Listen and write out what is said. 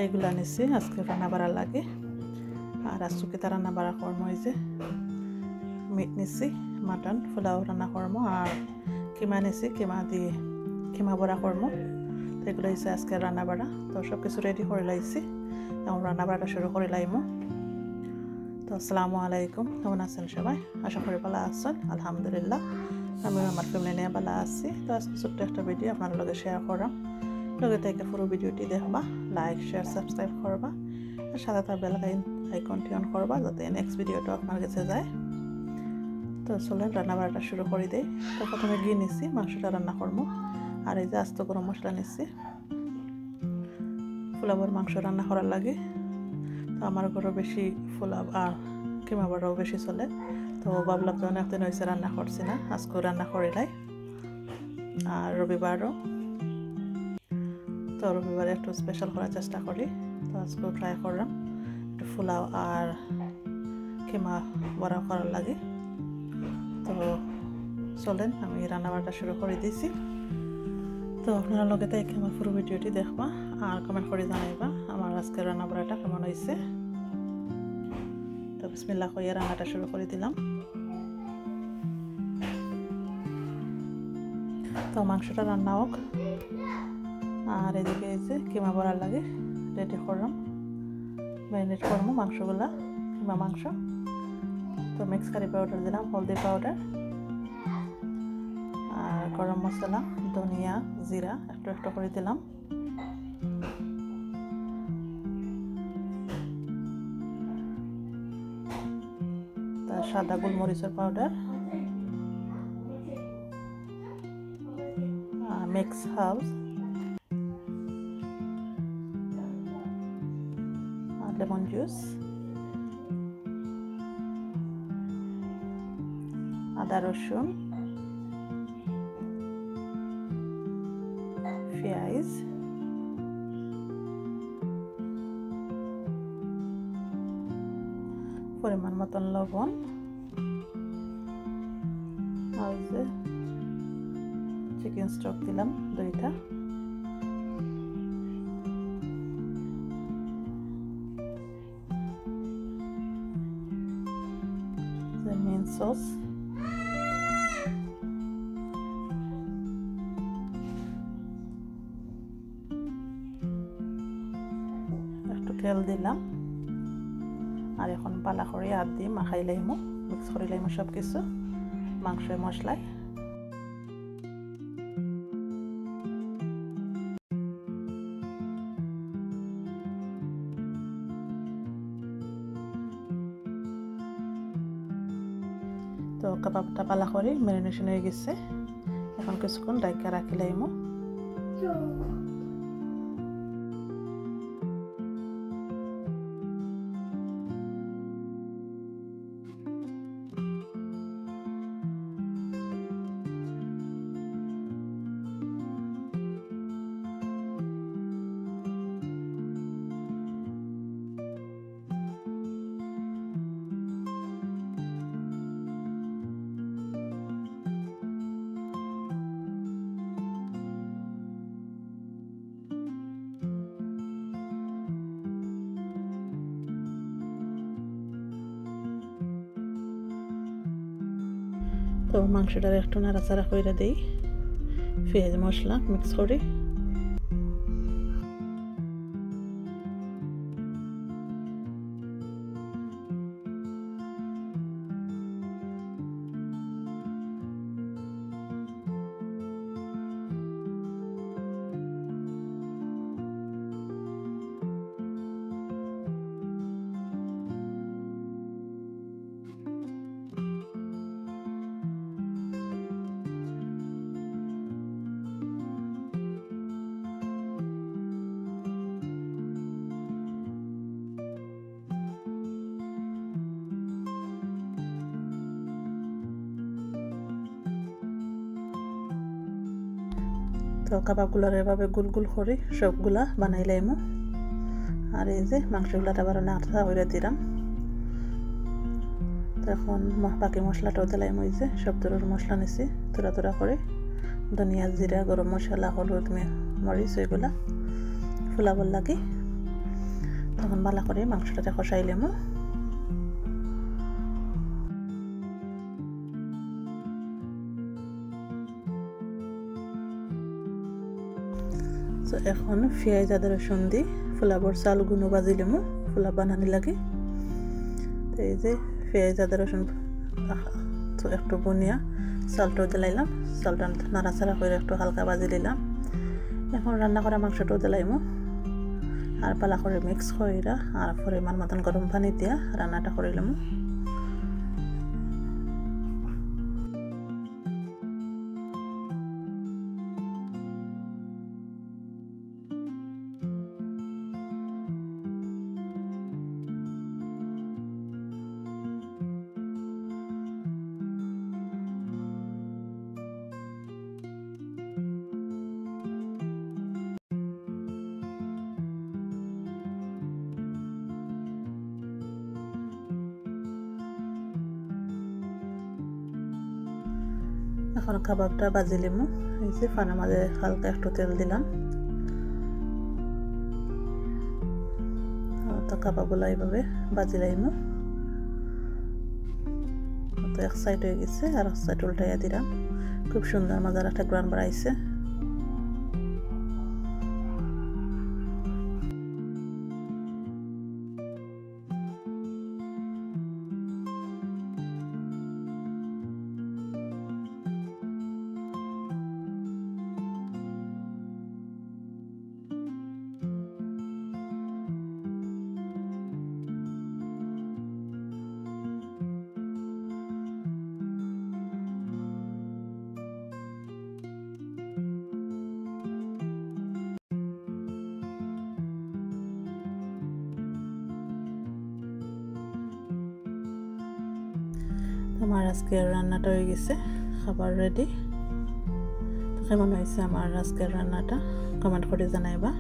এইগুলা নিছি আজকে রান্না বাড়ার লাগে। আর আজকে তা রান্না বাড়া করবো এই যে মিট নিছি, মাটন পোলাও রান্না করবো আর কিমা নিছি, কিমা দিয়ে কিমা বড়া করবো। তো এগুলো হচ্ছে আজকে রান্না বাড়া। তো সব কিছু রেডি করে লাইছি, এখন রান্না বাড়াটা শুরু করে লাইমো। তো আসসালামু আলাইকুম, কেমন আছেন সবাই? আশা করি ভালো আছেন। আলহামদুলিল্লাহ আমি আমার ফ্যামিলি নিয়ে ভালো আছি। তো আজকে ছোট্ট একটা ভিডিও আপনার লগে শেয়ার করাম। লগে থেকে পুরো ভিডিওটি দেখবা, লাইক শেয়ার সাবস্ক্রাইব করবা আর সাথে তার বেল আইকনটি অন করবা যাতে নেক্সট ভিডিওটা আপনার কাছে যায়। তো চলেন রান্না বাড়াটা শুরু করে দেই। তো প্রথমে গিয়ে নিছি মাংসটা রান্না করবো। আর এই যে আস্ত গরম মশলা নিচ্ছি পোলাওর মাংস রান্না করার লাগে। তো আমার ঘরে বেশি পোলাও আর কিমা বড়াও বেশি চলে। তো ভাবলাম তো অনেকদিন হয়েছে রান্না করছি না, আজকেও রান্না করিলাই। আর রবিবারও, তো রবিবারে একটু স্পেশাল করার চেষ্টা করি। তো আজকেও ট্রাই করলাম একটু পোলাও আর কিমা বড়া করার লাগে। তো চলেন আমি রান্না বাড়াটা শুরু করে দিয়েছি। তো আপনারা লগে থেকে আমার পুরো ভিডিওটি দেখবা আর কমেন্ট করে জানাইবা আমার আজকে রান্না বাড়াটা কেমন হয়েছে। তো বিসমিল্লাহ কইয়া রান্নাটা শুরু করে দিলাম। তো মাংসটা রান্না হোক আর এদিকে এই যে কিমা বড়ার লাগে রেডি করলাম, ম্যারিনেট করবো মাংসগুলা, কিমা মাংস। তো মিক্স কারি পাউডার দিলাম, হলদি পাউডার আর গরম মশলা, ধনিয়া, জিরা একটু একটু করে দিলাম। তার সাদা গোলমরিচের powder, mix herbs, lemon juice, আদা রসুন, পেঁয়াজ, পরিমাণ মতন লবণ আর যে চিকেন স্টক দিলাম 2টা। মেন সস, একটু তেল দিলাম। আর এখন পালা করে হাত দিয়ে মাখাই লাইমো, মিক্স করে লাইমো সব কিছু মাংস মশলায়। তো কাবাবটা পালা করে ম্যারিনেশন হয়ে গেছে, এখন কিছুক্ষণ ডাইকা রাখি লাইমো। তো মাংসটার একটু নাড়াচাড়া করে দিই, পেঁয়াজ মশলা মিক্স করি। তো কাবাবগুলোর এভাবে গোল গোল করে সবগুলা বানাইলাম। আর এই যে মাংসগুলাটা আবার নাড়া করে দিলাম। তো এখন বাকি মশলাটাও দিলাম। ওই যে সব ধরনের মশলা নিছি তোরা তোরা করে, ধনিয়া, জিরা, গরম মশলা, হলুদ, মরিচ, এগুলা ফোলাবার লাগে। তখন ভালো করে মাংসটাতে কষাইলাম তো এখন পেঁয়াজ আদা রসুন দি ফুলাবর চালগুলো বাজিলাম ফুলা বানানি লাগে তো এই যে পেঁয়াজ আদা রসুন তো একটু বনিয়া চালটাও দিলাইলাম চালটা নাড়াচাড়া করে একটু হালকা বাজি দিলাম এখন রান্না করা মাংসটাও দিলাইমু আর পালা করে মিক্স কইরা আর পরিমাণ মতন গরম পানি দিয়া রান্নাটা করিলাম এখন কাবাবটা বাজিলিমু এই যে ফানের মাঝে হালকা একটু তেল দিলাম তো কাবাবগুলো এইভাবে বাজিলাইমু তো এক সাইড হয়ে গেছে আর এক সাইড উল্টাইয়া দিলাম খুব সুন্দর মজার একটা গ্রান বাড়াইছে আমার আজকের রান্নাটা হয়ে গেছে খাবার রেডি তো কেমন হয়েছে আমার আজকের রান্নাটা কমেন্ট করে জানাইবা